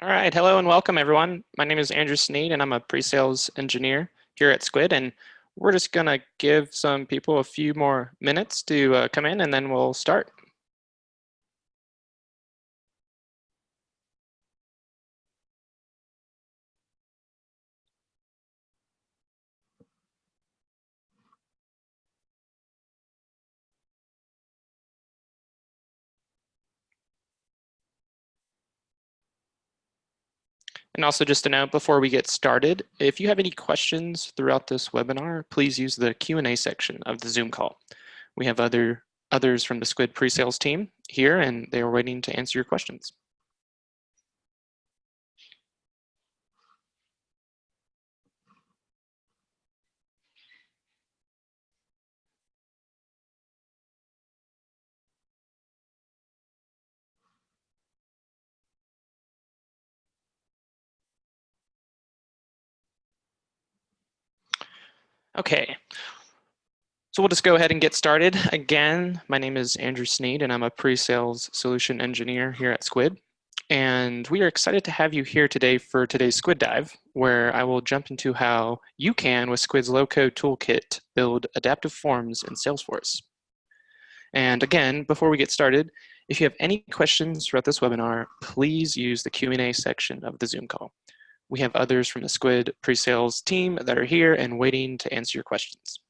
All right, hello and welcome everyone. My name is Andrew Sneed and I'm a pre-sales engineer here at Skuid, and we're just gonna give some people a few more minutes to come in and then we'll start. And also just a note before we get started, if you have any questions throughout this webinar, please use the Q&A section of the Zoom call. We have others from the Skuid pre-sales team here and they are waiting to answer your questions. Okay, so we'll just go ahead and get started. Again, my name is Andrew Sneed and I'm a pre-sales solution engineer here at Skuid. And we are excited to have you here today for today's Skuid Dive, where I will jump into how you can, with Skuid's low-code toolkit, build adaptive forms in Salesforce. And again, before we get started, if you have any questions throughout this webinar, please use the Q&A section of the Zoom call. We have others from the Skuid pre-sales team that are here and waiting to answer your questions.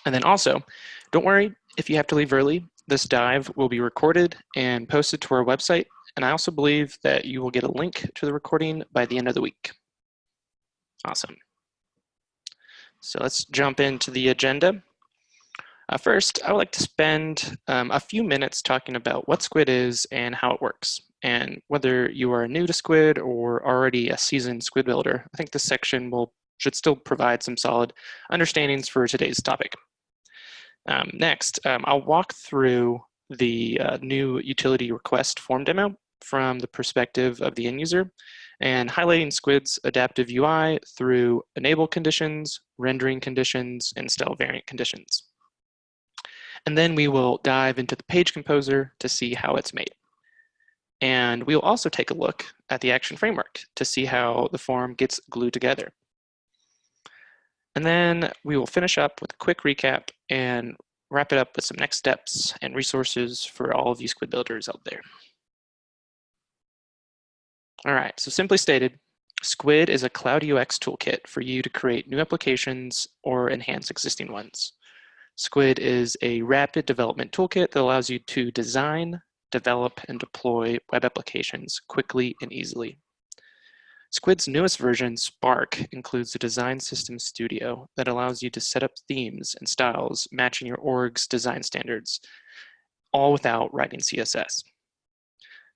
And then also, don't worry if you have to leave early. This dive will be recorded and posted to our website. And I also believe that you will get a link to the recording by the end of the week. Awesome. So let's jump into the agenda. First, I would like to spend a few minutes talking about what Skuid is and how it works. And whether you are new to Skuid or already a seasoned Skuid builder, I think this section should still provide some solid understandings for today's topic. Next, I'll walk through the new utility request form demo from the perspective of the end user and highlighting Skuid's adaptive UI through enable conditions, rendering conditions, and style variant conditions. And then we will dive into the page composer to see how it's made. And we will also take a look at the action framework to see how the form gets glued together. And then we will finish up with a quick recap and wrap it up with some next steps and resources for all of you Skuid builders out there. All right, so simply stated, Skuid is a cloud UX toolkit for you to create new applications or enhance existing ones. Skuid is a rapid development toolkit that allows you to design, develop, and deploy web applications quickly and easily. Skuid's newest version, Spark, includes a design system studio that allows you to set up themes and styles matching your org's design standards, all without writing CSS.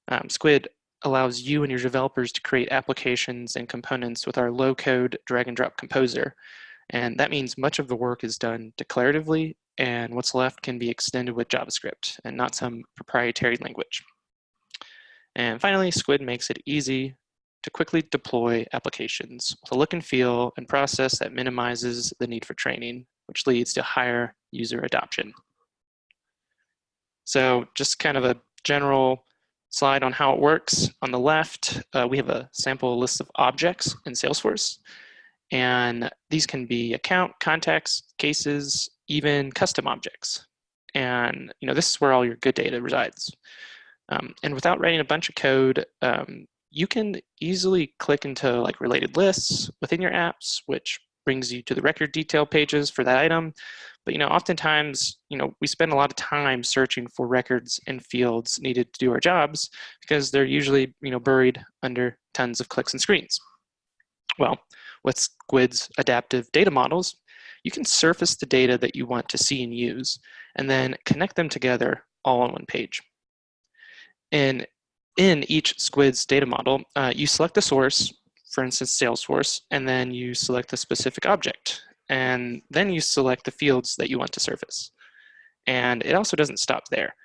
Skuid allows you and your developers to create applications and components with our low-code drag-and-drop composer, and that means much of the work is done declaratively, and what's left can be extended with JavaScript and not some proprietary language. And finally, Skuid makes it easy to quickly deploy applications with a look and feel and process that minimizes the need for training, which leads to higher user adoption. So just kind of a general slide on how it works. On the left, we have a sample list of objects in Salesforce. And these can be account, contacts, cases, even custom objects. And this is where all your good data resides. And without writing a bunch of code, you can easily click into related lists within your apps, which brings you to the record detail pages for that item. But oftentimes, we spend a lot of time searching for records and fields needed to do our jobs because they're usually buried under tons of clicks and screens. Well, with Skuid's adaptive data models, you can surface the data that you want to see and use, and then connect them together all on one page. And in each Skuid's data model, you select the source, for instance, Salesforce, and then you select the specific object. And then you select the fields that you want to surface. And it also doesn't stop there.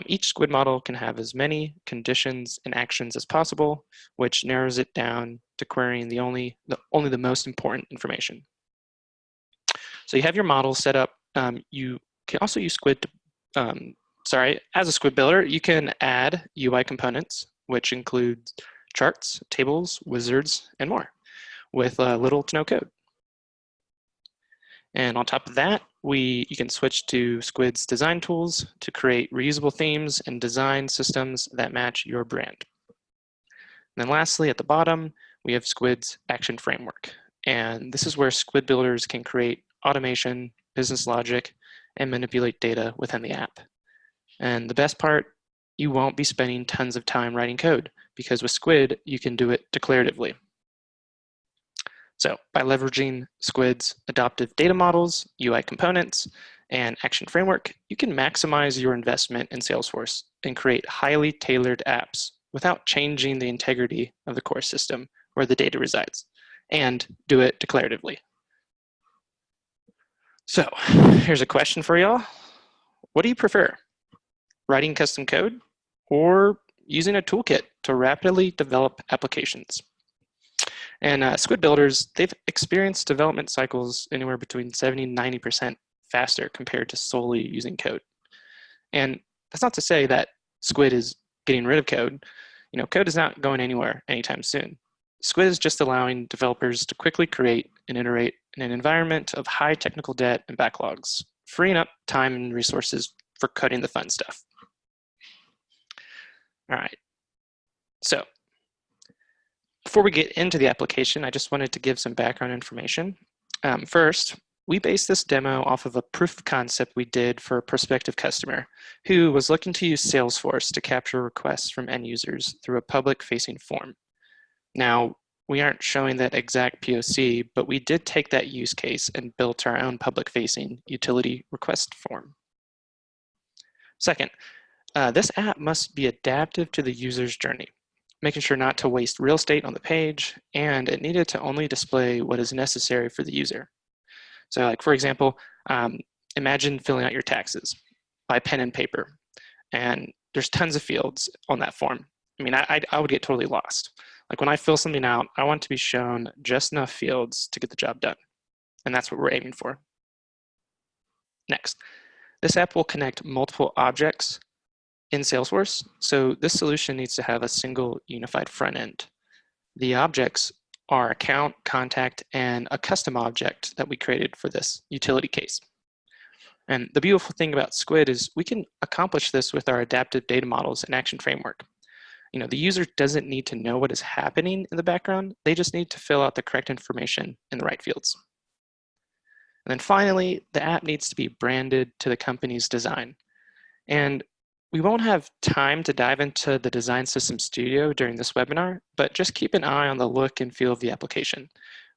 Each Skuid model can have as many conditions and actions as possible, which narrows it down to querying only the most important information. So you have your model set up. You can also use Skuid as a Skuid builder, you can add UI components, which include charts, tables, wizards, and more with little to no code. And on top of that, you can switch to Skuid's design tools to create reusable themes and design systems that match your brand. And then lastly, at the bottom, we have Skuid's action framework. And this is where Skuid builders can create automation, business logic, and manipulate data within the app. And the best part, you won't be spending tons of time writing code because with Skuid, you can do it declaratively. So by leveraging Skuid's adaptive data models, UI components, and action framework, you can maximize your investment in Salesforce and create highly tailored apps without changing the integrity of the core system where the data resides, and do it declaratively. So here's a question for y'all. What do you prefer? Writing custom code or using a toolkit to rapidly develop applications? And Skuid builders, they've experienced development cycles anywhere between 70 and 90% faster compared to solely using code. And that's not to say that Skuid is getting rid of code. You know, code is not going anywhere anytime soon. Skuid is just allowing developers to quickly create and iterate in an environment of high technical debt and backlogs, freeing up time and resources for coding the fun stuff. All right, so before we get into the application, I just wanted to give some background information. First, we based this demo off of a proof of concept we did for a prospective customer who was looking to use Salesforce to capture requests from end users through a public-facing form. Now, we aren't showing that exact POC, but we did take that use case and built our own public-facing utility request form. Second, this app must be adaptive to the user's journey, making sure not to waste real estate on the page, and it needed to only display what is necessary for the user. So like, for example, imagine filling out your taxes by pen and paper, and there's tons of fields on that form. I mean, I would get totally lost. Like when I fill something out, I want to be shown just enough fields to get the job done. And that's what we're aiming for. Next, this app will connect multiple objects in Salesforce. So this solution needs to have a single unified front end. The objects are account, contact, and a custom object that we created for this utility case. And the beautiful thing about Skuid is we can accomplish this with our adaptive data models and action framework. You know, the user doesn't need to know what is happening in the background. They just need to fill out the correct information in the right fields. And then finally, the app needs to be branded to the company's design. And we won't have time to dive into the Design System Studio during this webinar, but just keep an eye on the look and feel of the application.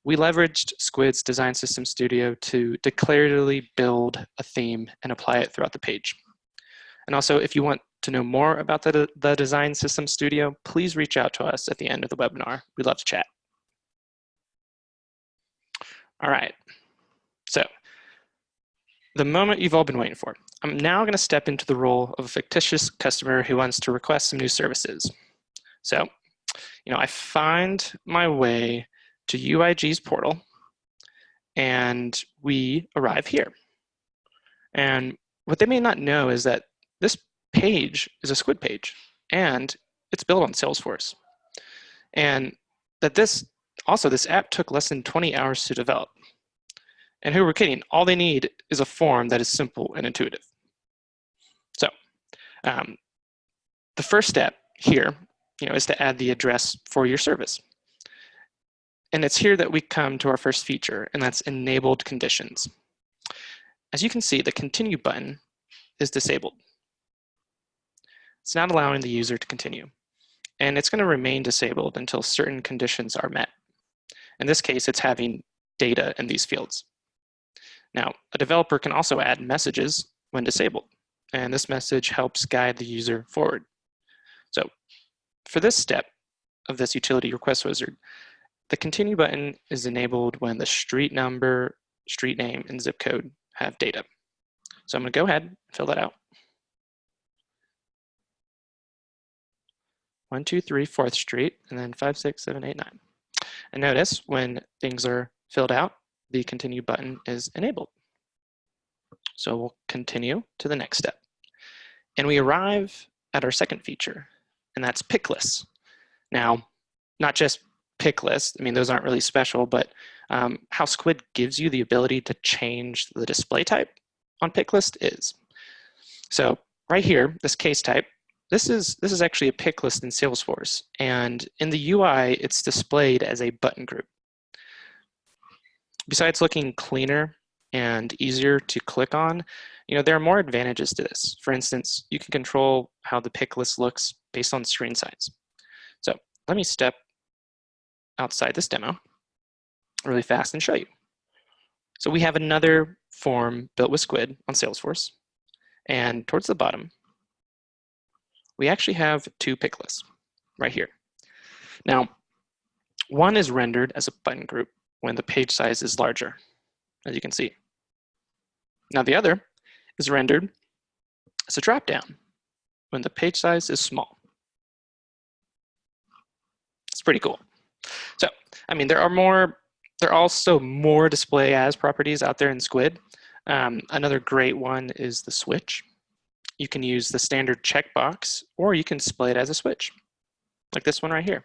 We leveraged Skuid's Design System Studio to declaratively build a theme and apply it throughout the page. And also, if you want to know more about the Design System Studio, please reach out to us at the end of the webinar. We'd love to chat. All right, so the moment you've all been waiting for. I'm now going to step into the role of a fictitious customer who wants to request some new services. So, you know, I find my way to UIG's portal, and we arrive here. And what they may not know is that this page is a Skuid page, and it's built on Salesforce. And that this app took less than 20 hours to develop. And who we're kidding, all they need is a form that is simple and intuitive. So the first step here, is to add the address for your service. And it's here that we come to our first feature, and that's enabled conditions. As you can see, the continue button is disabled. It's not allowing the user to continue. And it's going to remain disabled until certain conditions are met. In this case, it's having data in these fields. Now, a developer can also add messages when disabled, and this message helps guide the user forward. So for this step of this utility request wizard, the continue button is enabled when the street number, street name, and zip code have data. So I'm going to go ahead and fill that out. 1, 2, 3, 4th Street, and then 5, 6, 7, 8, 9. And notice when things are filled out, the continue button is enabled. So we'll continue to the next step. And we arrive at our second feature, and that's pick lists. Now, not just pick list, I mean, those aren't really special, but how Skuid gives you the ability to change the display type on pick list is. So right here, this case type, this is actually a pick list in Salesforce, and in the UI, it's displayed as a button group. Besides looking cleaner and easier to click on, there are more advantages to this. For instance, you can control how the pick list looks based on screen size. So let me step outside this demo really fast and show you. So we have another form built with Skuid on Salesforce, and towards the bottom, we actually have two pick lists right here. Now, one is rendered as a button group when the page size is larger, as you can see. Now the other is rendered as a dropdown when the page size is small. It's pretty cool. So, I mean, there are also more display as properties out there in Skuid. Another great one is the switch. You can use the standard checkbox, or you can display it as a switch, like this one right here.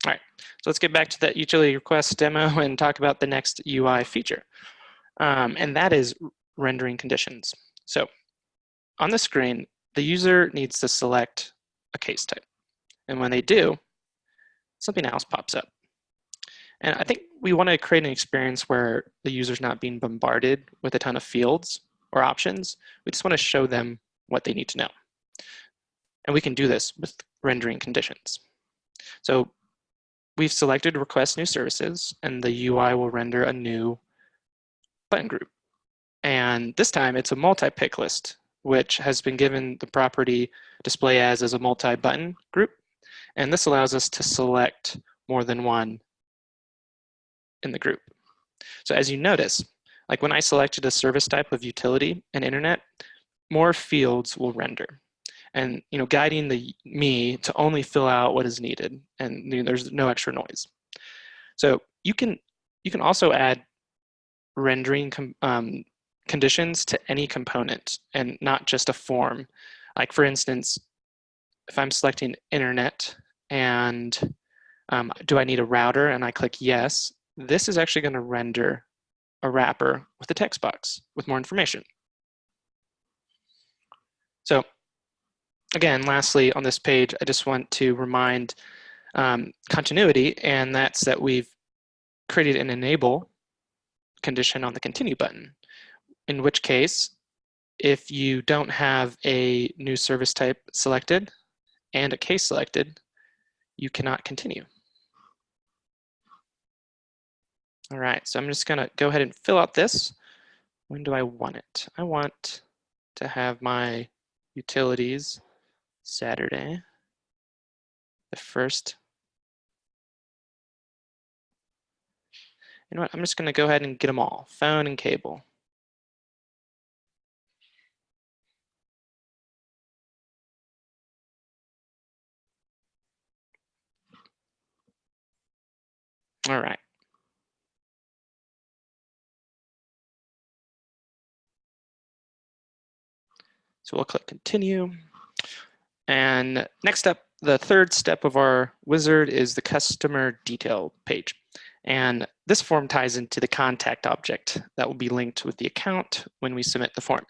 All right, so let's get back to that utility request demo and talk about the next UI feature, and that is rendering conditions. So on the screen, the user needs to select a case type, and when they do, something else pops up. And I think we want to create an experience where the user's not being bombarded with a ton of fields or options. We just want to show them what they need to know. And we can do this with rendering conditions. So we've selected request new services, and the UI will render a new button group. And this time it's a multi-pick list, which has been given the property display as a multi-button group. And this allows us to select more than one in the group. So as you notice, like when I selected a service type of utility and internet, more fields will render. And guiding me to only fill out what is needed, and there's no extra noise. So you can also add rendering conditions to any component and not just a form. Like for instance, if I'm selecting internet and do I need a router, and I click yes, this is actually going to render a wrapper with a text box with more information. So again, lastly on this page, I just want to remind continuity, and that's that we've created an enable condition on the continue button, in which case, if you don't have a new service type selected and a case selected, you cannot continue. All right, so I'm just gonna go ahead and fill out this. When do I want it? I want to have my utilities Saturday, the 1st. You know what, I'm just gonna go ahead and get them all, phone and cable. All right. So we'll click continue. And next up, the third step of our wizard is the customer detail page. And this form ties into the contact object that will be linked with the account when we submit the form.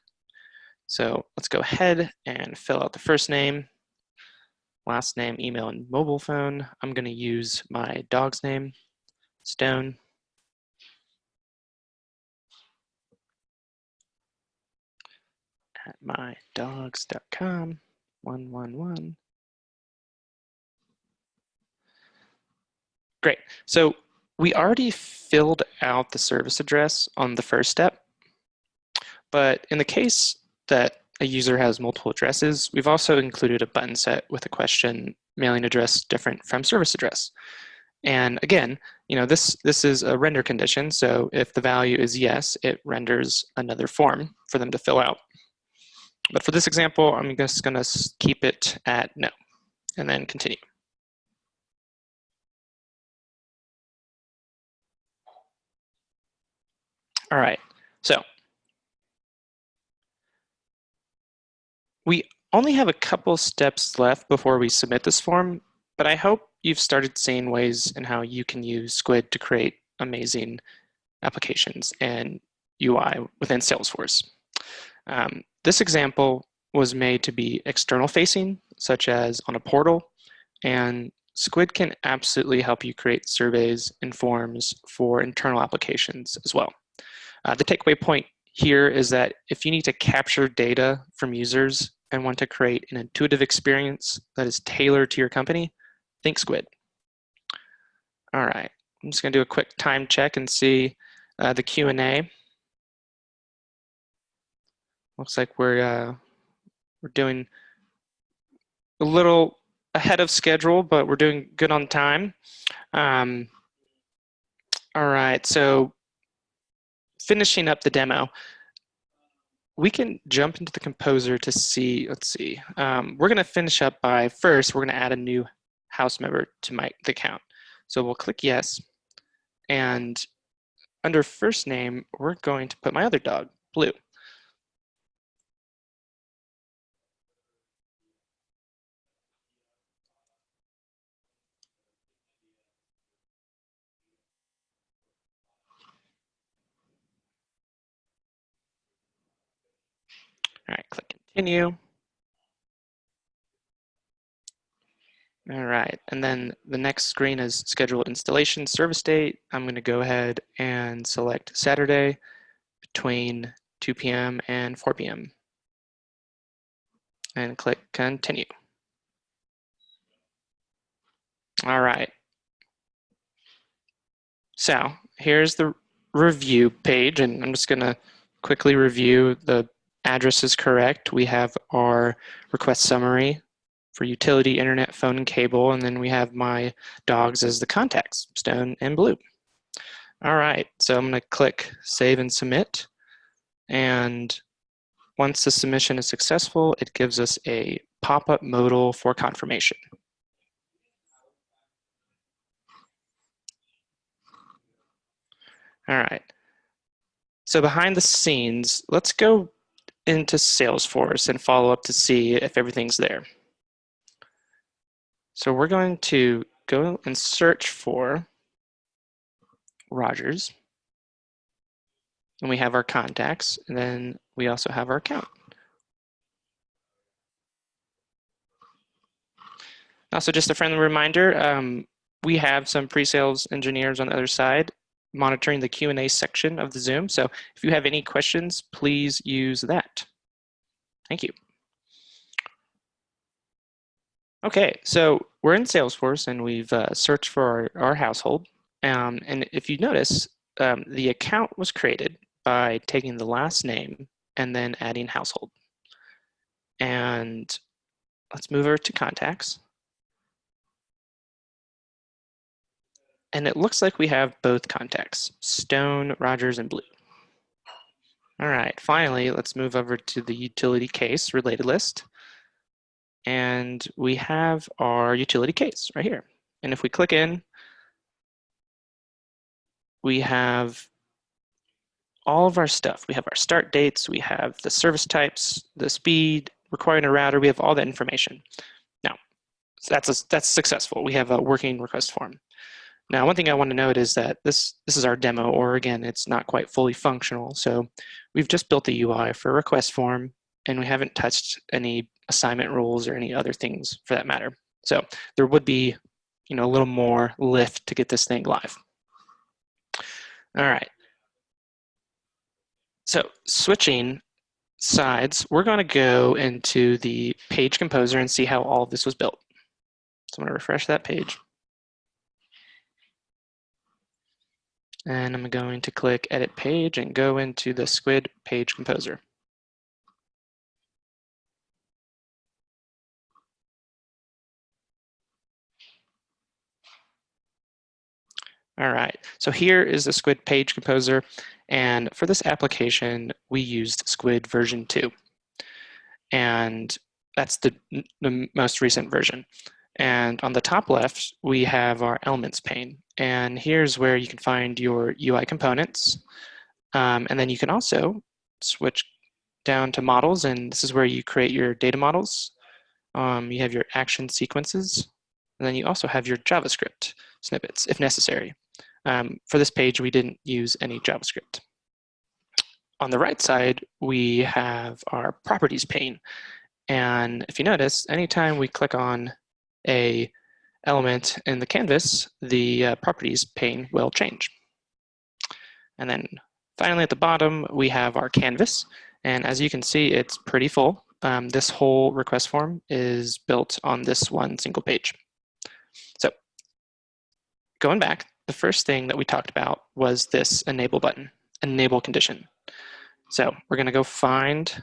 So let's go ahead and fill out the first name, last name, email, and mobile phone. I'm going to use my dog's name, Stone. At mydogs.com, 111. Great. So we already filled out the service address on the first step, but in the case that a user has multiple addresses, we've also included a button set with a question mailing address different from service address. And again, this is a render condition, so if the value is yes, it renders another form for them to fill out. But for this example, I'm just going to keep it at no, and then continue. All right, so we only have a couple steps left before we submit this form, but I hope you've started seeing ways in how you can use Skuid to create amazing applications and UI within Salesforce. This example was made to be external facing, such as on a portal, and Skuid can absolutely help you create surveys and forms for internal applications as well. The takeaway point here is that if you need to capture data from users and want to create an intuitive experience that is tailored to your company, think Skuid. All right, I'm just going to do a quick time check and see the Q&A. Looks like we're doing a little ahead of schedule, but we're doing good on time. All right, so finishing up the demo, we can jump into the composer to see, let's see. We're gonna finish up by first, we're gonna add a new house member to the account. So we'll click yes, and under first name, we're going to put my other dog, Blue. All right, click continue. All right, and then the next screen is schedule installation service date. I'm going to go ahead and select Saturday between 2 p.m. and 4 p.m. and click continue. All right. So here's the review page, and I'm just going to quickly review. The address is correct. We have our request summary for utility, internet, phone, and cable, and then we have my dogs as the contacts, Stone and Blue. All right, so I'm going to click Save and Submit, and once the submission is successful, it gives us a pop-up modal for confirmation. All right, so behind the scenes, let's go into Salesforce and follow up to see if everything's there. So we're going to go and search for Rogers, and we have our contacts, and then we also have our account. Also, just a friendly reminder, we have some pre-sales engineers on the other side monitoring the Q&A section of the Zoom. So if you have any questions, please use that. Thank you. Okay, so we're in Salesforce and we've searched for our household. And if you notice, the account was created by taking the last name and then adding household. And let's move over to contacts. And it looks like we have both contacts, Stone, Rogers, and Blue. All right, finally, let's move over to the utility case related list. And we have our utility case right here. And if we click in, we have all of our stuff. We have our start dates, we have the service types, the speed, requiring a router, we have all that information. Now, that's successful. We have a working request form. Now, one thing I want to note is that this is our demo, or again, it's not quite fully functional. So we've just built the UI for a request form, and we haven't touched any assignment rules or any other things for that matter. So there would be, a little more lift to get this thing live. All right. So switching sides, we're going to go into the page composer and see how all of this was built. So I'm going to refresh that page. And I'm going to click Edit Page and go into the Skuid Page Composer. All right, so here is the Skuid Page Composer, and for this application, we used Skuid version 2. And that's the most recent version. And on the top left, we have our Elements pane. And here's where you can find your UI components. And then you can also switch down to models, and this is where you create your data models. You have your action sequences, And then you also have your JavaScript snippets, if necessary. For this page, we didn't use any JavaScript. On the right side, we have our properties pane. And if you notice, anytime we click on a element in the canvas, the properties pane will change. And then finally at the bottom, we have our canvas. And as you can see, it's pretty full. This whole request form is built on this one single page. So going back, the first thing that we talked about was this enable button, enable condition. So we're going to go find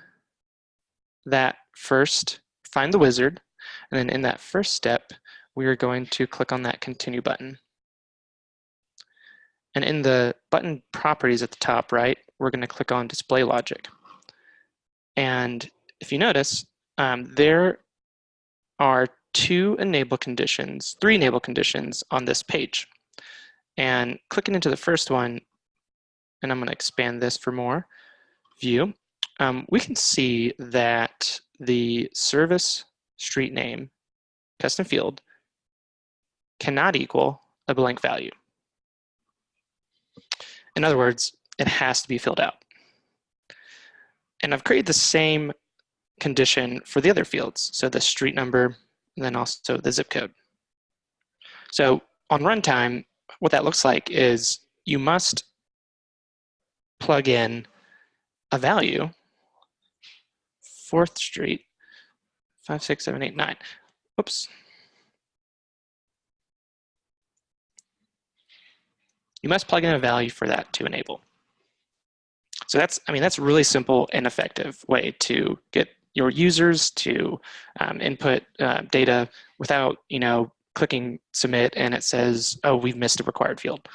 that first, find the wizard, and then in that first step, we are going to click on that continue button. And in the button properties at the top right, we're going to click on display logic. And if you notice, there are three enable conditions on this page. And clicking into the first one, and I'm going to expand this for more view, we can see that the service street name custom field cannot equal a blank value. In other words, it has to be filled out. And I've created the same condition for the other fields, so the street number, and then also the zip code. So on runtime, what that looks like is you must plug in a value, 4th Street, 5, 6, 7, 8, 9. Oops. You must plug in a value for that to enable. So that's a really simple and effective way to get your users to input data without, clicking submit and it says, oh, we've missed a required field.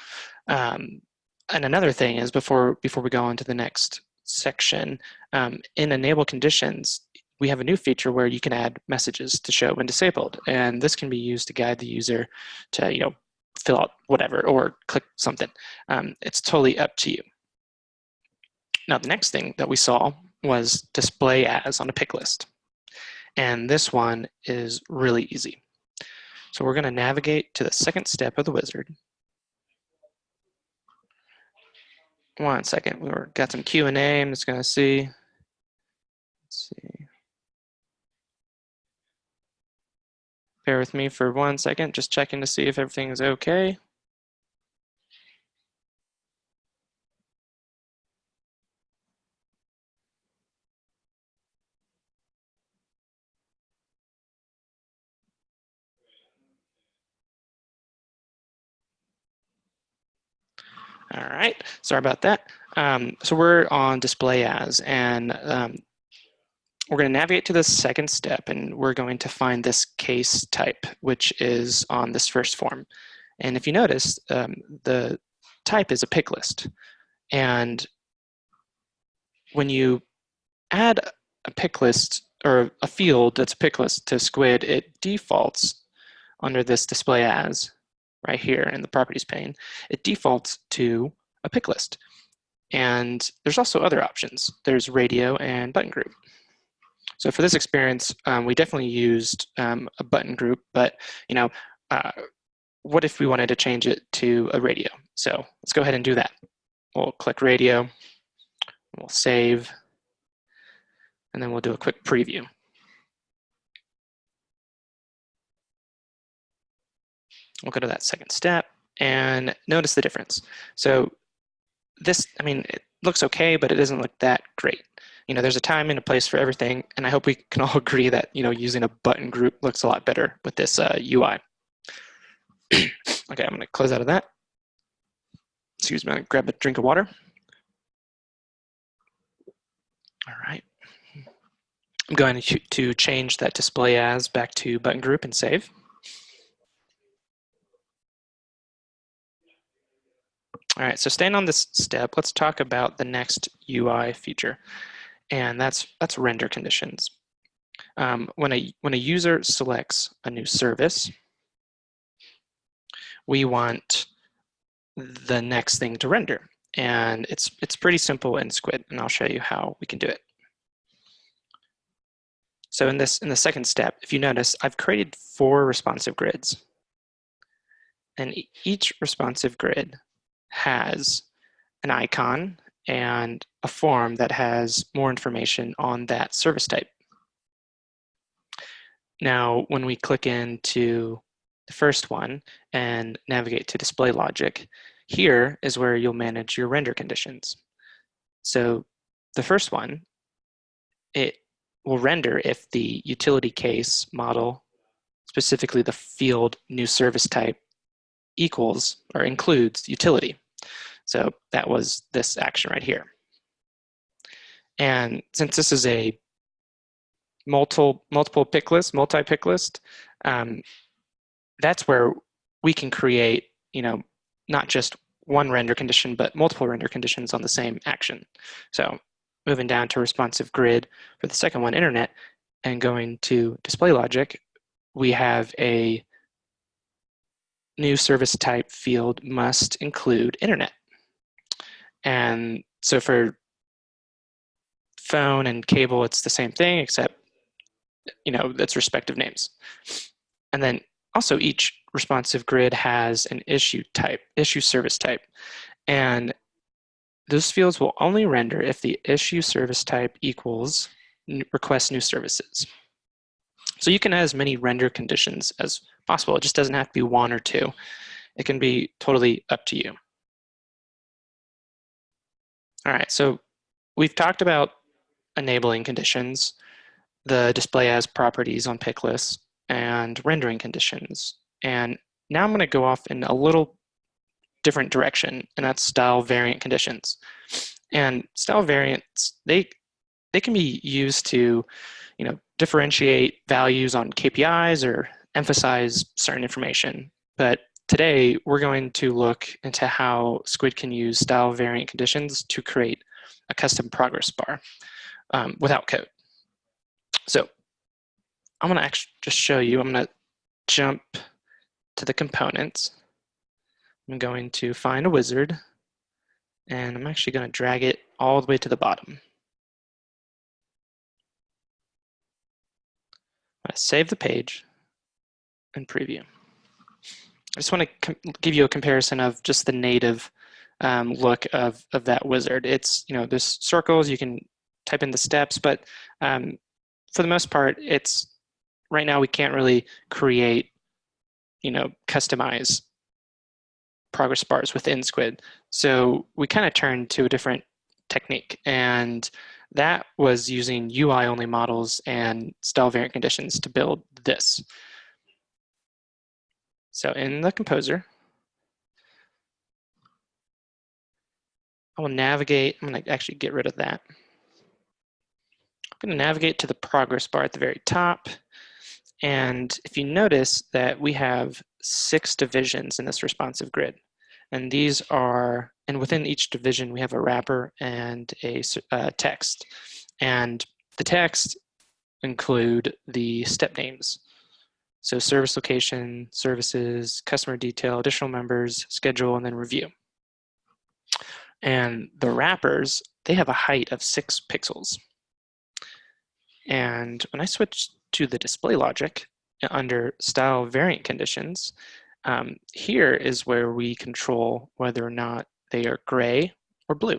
And another thing is before we go on to the next section, in enable conditions, we have a new feature where you can add messages to show when disabled. And this can be used to guide the user to, fill out whatever or click something. It's totally up to you. Now, the next thing that we saw was display as on a pick list. And this one is really easy. So we're going to navigate to the second step of the wizard. One second, got some Q&A. I'm just going to see. Let's see. Bear with me for 1 second, just checking to see if everything is okay. All right, sorry about that. So we're on display as, and we're going to navigate to the second step, and we're going to find this case type, which is on this first form. And if you notice, the type is a pick list. And when you add a pick list or a field that's a pick list to Skuid, it defaults under this display as right here in the properties pane. It defaults to a pick list. And there's also other options. There's radio and button group. So for this experience, we definitely used a button group, but what if we wanted to change it to a radio? So let's go ahead and do that. We'll click radio, we'll save, and then we'll do a quick preview. We'll go to that second step and notice the difference. So this, it looks okay, but it doesn't look that great. There's a time and a place for everything, and I hope we can all agree that, using a button group looks a lot better with this UI. Okay, I'm gonna close out of that. Excuse me, I'm gonna grab a drink of water. All right. I'm going to change that display as back to button group and save. All right, so staying on this step, let's talk about the next UI feature, and that's render conditions. When a user selects a new service, we want the next thing to render, and it's pretty simple in Skuid, and I'll show you how we can do it. So in the second step, if you notice, I've created 4 responsive grids. And each responsive grid has an icon and a form that has more information on that service type. Now, when we click into the first one and navigate to display logic, here is where you'll manage your render conditions. So the first one, it will render if the utility case model, specifically the field new service type, equals or includes utility. So that was this action right here. And since this is a multi-pick list, that's where we can create, not just one render condition, but multiple render conditions on the same action. So moving down to responsive grid for the second one, internet, and going to display logic, we have a new service type field must include internet. And so for phone and cable, it's the same thing, except, its respective names. And then also each responsive grid has an issue service type. And those fields will only render if the issue service type equals request new services. So you can have as many render conditions as possible. It just doesn't have to be one or two. It can be totally up to you. All right, so we've talked about enabling conditions, the display as properties on pick lists, and rendering conditions. And now I'm going to go off in a little different direction, and that's style variant conditions. And style variants, they can be used to, differentiate values on KPIs or emphasize certain information. But today, we're going to look into how Skuid can use style variant conditions to create a custom progress bar without code. So I'm going to actually just show you. I'm going to jump to the components. I'm going to find a wizard, and I'm actually going to drag it all the way to the bottom. I'm going to save the page and preview. I just want to give you a comparison of just the native look of that wizard. It's, there's circles, you can type in the steps, but for the most part, it's right now we can't really create, customize progress bars within Skuid. So we kind of turned to a different technique, and that was using UI-only models and style variant conditions to build this. So in the composer, I will navigate. I'm going to actually get rid of that. I'm going to navigate to the progress bar at the very top. And if you notice that we have 6 divisions in this responsive grid, and these are, and within each division we have a wrapper and a text. And the text include the step names. So service location, services, customer detail, additional members, schedule, and then review. And the wrappers, they have a height of 6 pixels. And when I switch to the display logic under style variant conditions, here is where we control whether or not they are gray or blue.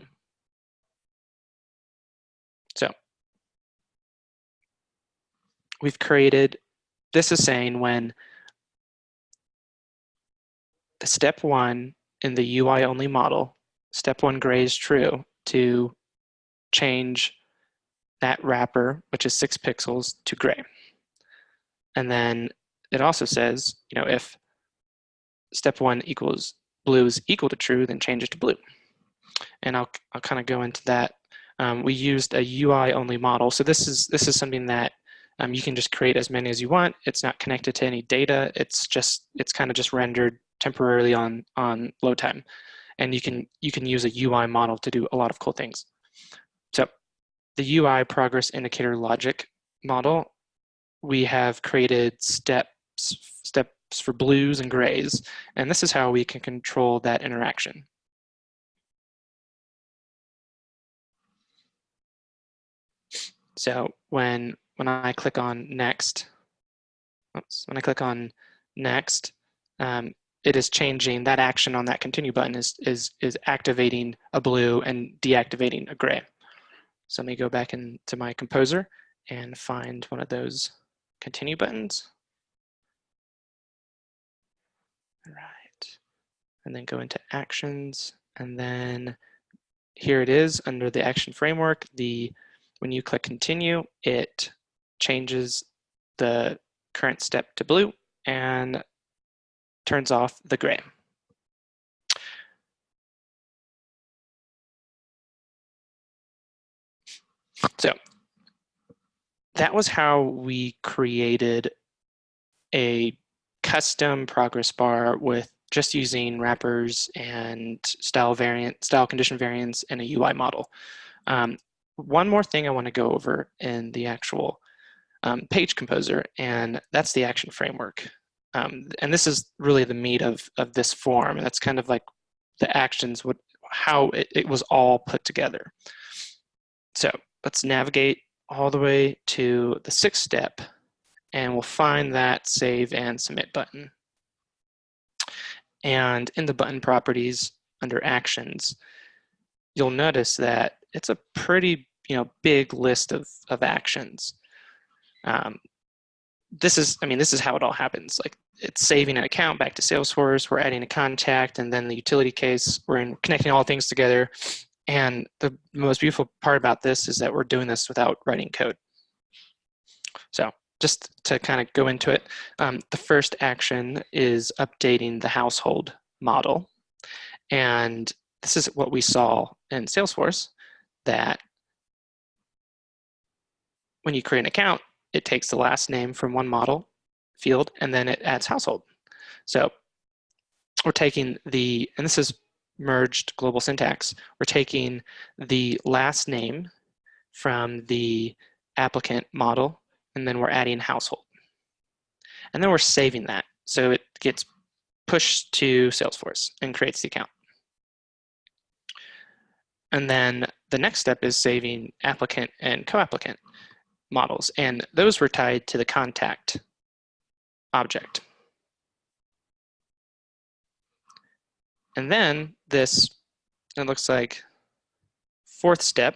So we've created, this is saying when the step 1 in the UI only model, step 1 gray is true to change that wrapper, which is 6 pixels, to gray. And then it also says, if step 1 equals blue is equal to true, then change it to blue. And I'll kind of go into that. We used a UI only model. So this is something that you can just create as many as you want. It's not connected to any data. It's kind of just rendered temporarily on load time. And you can use a UI model to do a lot of cool things. So the UI progress indicator logic model, we have created steps for blues and grays, and this is how we can control that interaction. So when I click on next, it is changing that action on that continue button is activating a blue and deactivating a gray. So let me go back into my composer and find one of those continue buttons. All right, and then go into actions, and then here it is under the action framework. When you click continue, it changes the current step to blue and turns off the gray. So that was how we created a custom progress bar with just using wrappers and style condition variants and a UI model. One more thing I want to go over in the actual page composer, and that's the action framework. And this is really the meat of this form, and that's kind of like the actions, how it was all put together. So let's navigate all the way to the 6th step, and we'll find that Save and Submit button. And in the button properties under Actions, you'll notice that it's a pretty big list of actions. This is how it all happens. Like, it's saving an account back to Salesforce, we're adding a contact, and then the utility case, we're connecting all things together. And the most beautiful part about this is that we're doing this without writing code. So just to kind of go into it, the first action is updating the household model. And this is what we saw in Salesforce, that when you create an account, it takes the last name from one model field, and then it adds household. So we're taking and this is merged global syntax, we're taking the last name from the applicant model, and then we're adding household. And then we're saving that, so it gets pushed to Salesforce and creates the account. And then the next step is saving applicant and co-applicant models, and those were tied to the contact object. And then it looks like 4th step,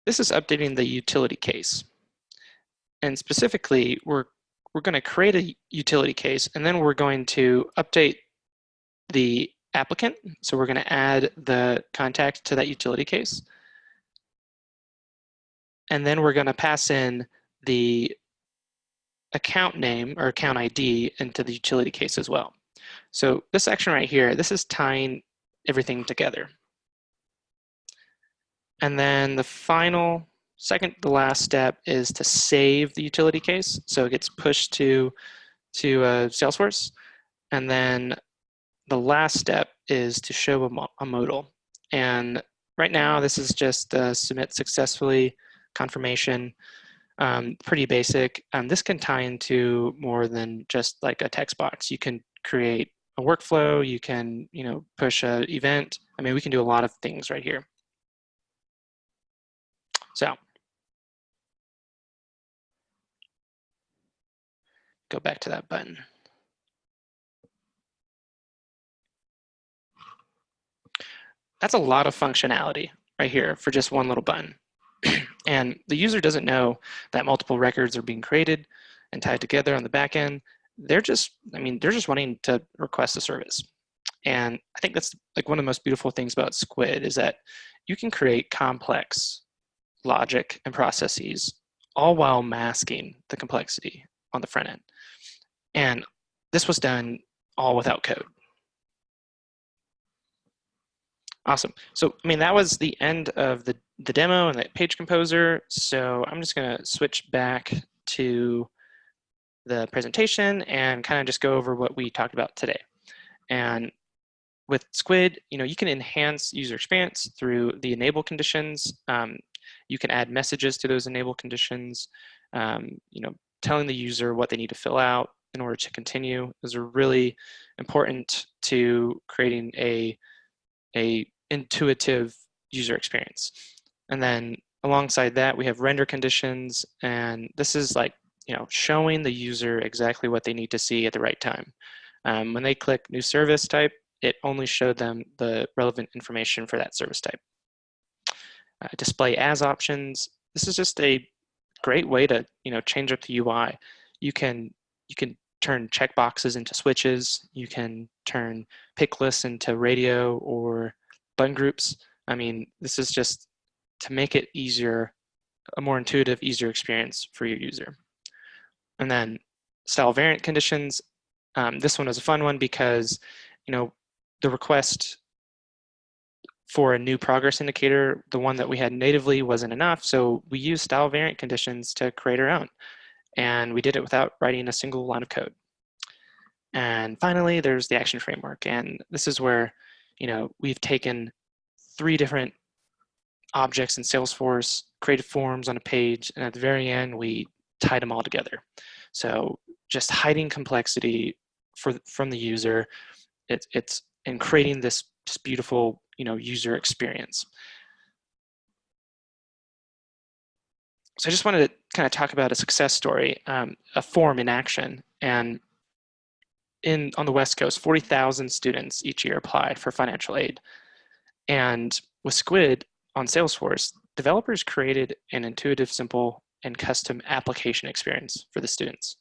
this is updating the utility case. And specifically, we're going to create a utility case, and then we're going to update the applicant. So we're going to add the contact to that utility case. And then we're going to pass in the account name or account ID into the utility case as well. So this section right here, this is tying everything together. And then the final, the last step is to save the utility case. So it gets pushed to Salesforce. And then the last step is to show a modal. And right now, this is just submit successfully confirmation, pretty basic. This can tie into more than just like a text box. You can create a workflow, you can push an event. I mean, we can do a lot of things right here. So go back to that button. That's a lot of functionality right here for just one little button. And the user doesn't know that multiple records are being created and tied together on the back end. They're just wanting to request a service. And I think that's like one of the most beautiful things about Skuid is that you can create complex logic and processes all while masking the complexity on the front end. And this was done all without code. Awesome. So, I mean, that was the end of the demo and the page composer. So I'm just going to switch back to the presentation and kind of just go over what we talked about today. And with Skuid, you can enhance user experience through the enable conditions. You can add messages to those enable conditions, telling the user what they need to fill out in order to continue. Those are really important to creating a intuitive user experience. And then alongside that, we have render conditions, and this is like showing the user exactly what they need to see at the right time. When they click new service type, it only showed them the relevant information for that service type. Display as options. This is just a great way to change up the UI. You can turn checkboxes into switches. You can turn pick lists into radio or button groups. I mean, this is just to make it easier, a more intuitive, easier experience for your user. And then style variant conditions. This one was a fun one because the request for a new progress indicator, the one that we had natively wasn't enough, so we used style variant conditions to create our own. And we did it without writing a single line of code. And finally, there's the action framework. And this is where we've taken 3 different objects in Salesforce, created forms on a page, and at the very end, we tied them all together. So just hiding complexity from the user, it's in creating this beautiful user experience. So I just wanted to kind of talk about a success story, a form in action. And on the West Coast, 40,000 students each year apply for financial aid. And with Skuid on Salesforce, developers created an intuitive, simple, and custom application experience for the students.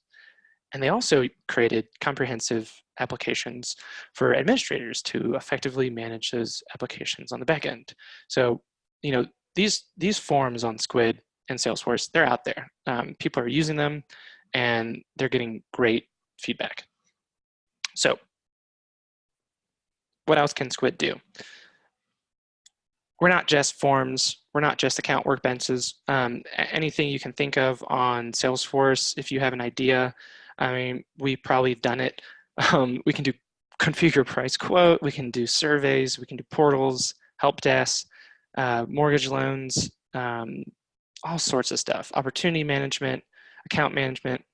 And they also created comprehensive applications for administrators to effectively manage those applications on the back end. So, these forms on Skuid and Salesforce, they're out there. People are using them, and they're getting great feedback. So, what else can Skuid do? We're not just forms. We're not just account workbenches. Anything you can think of on Salesforce, if you have an idea, I mean, we probably have done it. We can do configure price quote. We can do surveys. We can do portals, help desk, mortgage loans, all sorts of stuff. Opportunity management, account management.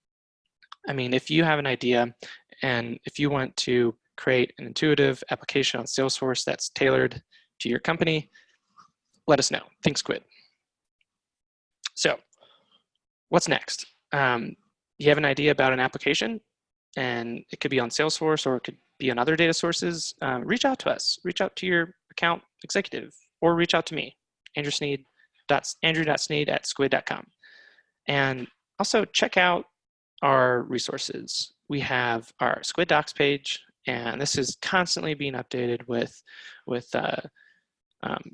I mean, if you have an idea and if you want to create an intuitive application on Salesforce that's tailored to your company, let us know. Think Skuid. So, what's next? You have an idea about an application, and it could be on Salesforce or it could be on other data sources. Reach out to us. Reach out to your account executive, or reach out to me, andrew.sneed@skuid.com. And also check out our resources. We have our Skuid Docs page, and this is constantly being updated with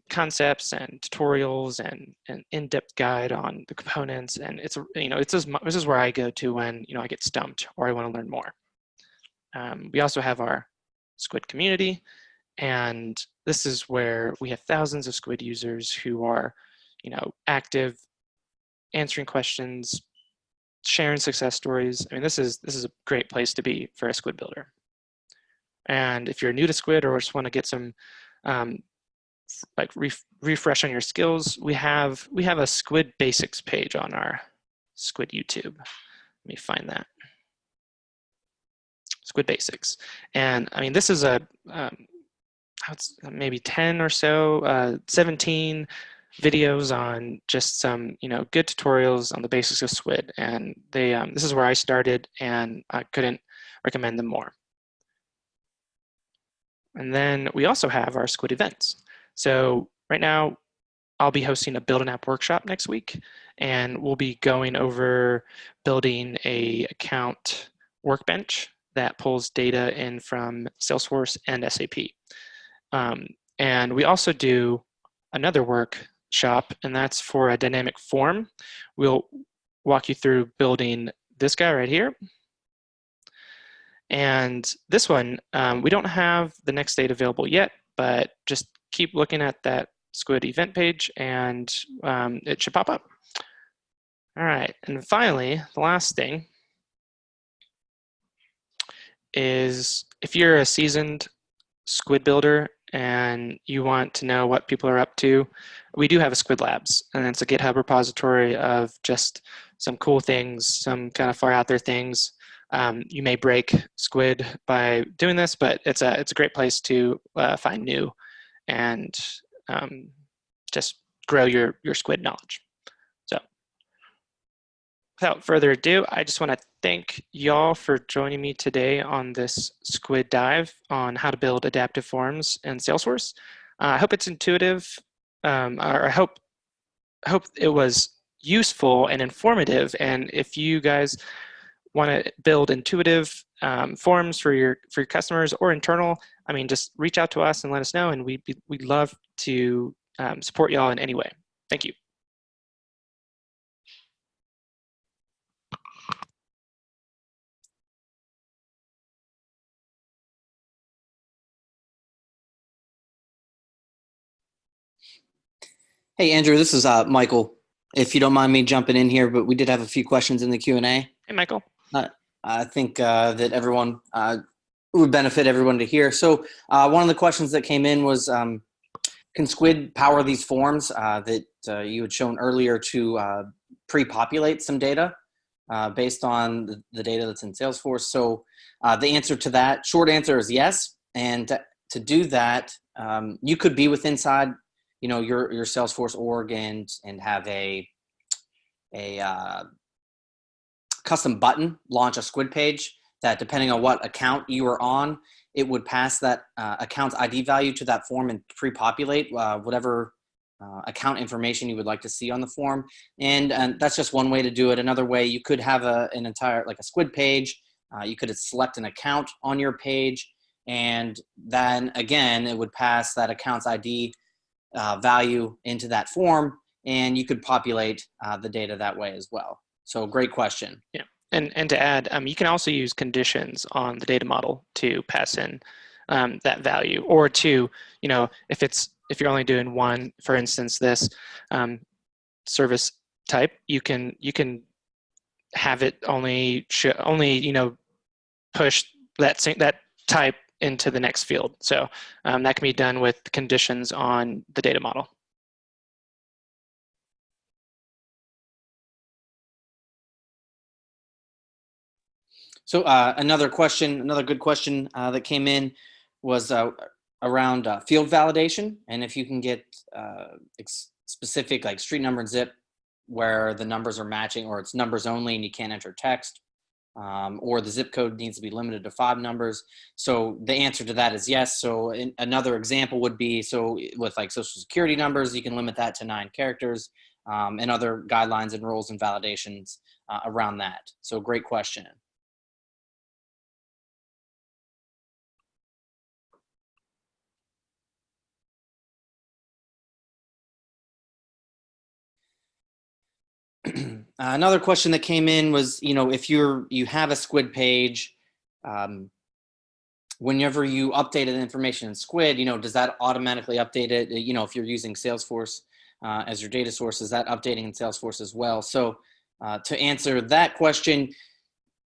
concepts and tutorials and an in-depth guide on the components. And this is where I go to when I get stumped or I want to learn more. We also have our Skuid community, and this is where we have thousands of Skuid users who are active, answering questions, sharing success stories. I mean, this is a great place to be for a Skuid builder. And if you're new to Skuid or just want to get some refresh on your skills, we have a Skuid Basics page on our Skuid YouTube. Let me find that. Skuid Basics. And I mean, this is maybe 10 or so, 17 videos on just some good tutorials on the basics of Skuid. And this is where I started, and I couldn't recommend them more. And then we also have our Skuid Events. So right now, I'll be hosting a Build an App workshop next week, and we'll be going over building a account workbench that pulls data in from Salesforce and SAP. And we also do another workshop, and that's for a dynamic form. We'll walk you through building this guy right here. And this one, we don't have the next date available yet, but just keep looking at that Skuid event page and it should pop up. All right, and finally, the last thing is if you're a seasoned Skuid builder and you want to know what people are up to, we do have a Skuid Labs, and it's a GitHub repository of just some cool things, some kind of far out there things. You may break Skuid by doing this, but it's a great place to find new and just grow your Skuid knowledge. So without further ado, I just want to thank y'all for joining me today on this Skuid dive on how to build adaptive forms in Salesforce. I hope it's intuitive, or I hope it was useful and informative. And if you guys want to build intuitive forms for your customers or internal, I mean, just reach out to us and let us know, and we'd love to support y'all in any way. Thank you. Hey, Andrew, this is Michael. If you don't mind me jumping in here, but we did have a few questions in the Q&A. Hey, Michael. I think that everyone would benefit everyone to hear. So one of the questions that came in was, can Skuid power these forms that you had shown earlier to pre-populate some data based on the data that's in Salesforce? So the answer to that, short answer is yes. And to do that, you could be with inside your Salesforce org and have a custom button launch a Skuid page that, depending on what account you are on, it would pass that account's ID value to that form and pre-populate whatever account information you would like to see on the form. And that's just one way to do it. Another way, you could have an entire, like a Skuid page. You could select an account on your page, and then again, it would pass that account's ID value into that form, and you could populate the data that way as well. So great question. Yeah, and to add, you can also use conditions on the data model to pass in that value, or to, if you're only doing one, for instance, this service type, you can have it only push that type into the next field. So that can be done with conditions on the data model. So another good question that came in was around field validation, and if you can get specific, like street number and zip, where the numbers are matching, or it's numbers only and you can't enter text, or the zip code needs to be limited to 5 numbers. So the answer to that is yes. So another example would be, so with like social security numbers, you can limit that to 9 characters, and other guidelines and rules and validations around that. So great question. Another question that came in was, if you have a Skuid page, whenever you updated the information in Skuid, does that automatically update it? If you're using Salesforce as your data source, is that updating in Salesforce as well? So to answer that question,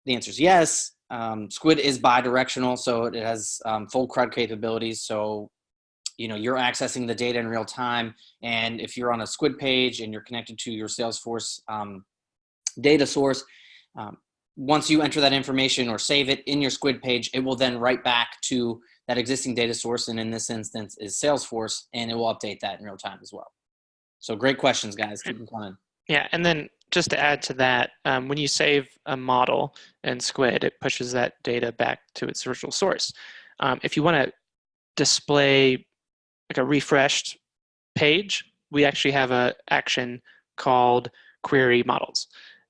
the answer is yes. Skuid is bi-directional, so it has full CRUD capabilities. So you're accessing the data in real time. And if you're on a Skuid page and you're connected to your Salesforce data source, once you enter that information or save it in your Skuid page, it will then write back to that existing data source. And in this instance is Salesforce, and it will update that in real time as well. So great questions, guys. Keep them coming. Yeah, and then just to add to that, when you save a model in Skuid, it pushes that data back to its original source. If you want to display like a refreshed page, we actually have an action called query models.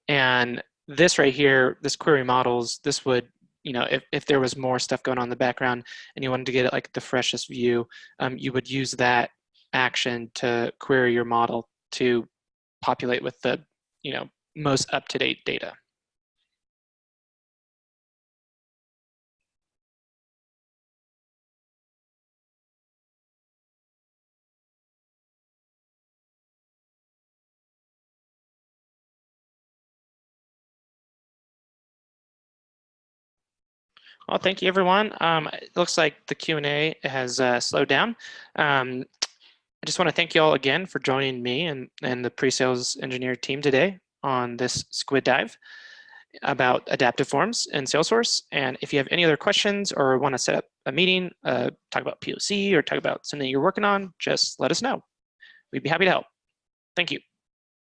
And this right here, this query models, this would, if there was more stuff going on in the background and you wanted to get it like the freshest view, you would use that action to query your model to populate with the, most up-to-date data. Well, thank you, everyone. It looks like the Q&A has slowed down. I just want to thank you all again for joining me and the pre-sales engineer team today on this Skuid dive about adaptive forms in Salesforce. And if you have any other questions or want to set up a meeting, talk about POC or talk about something you're working on, just let us know. We'd be happy to help. Thank you.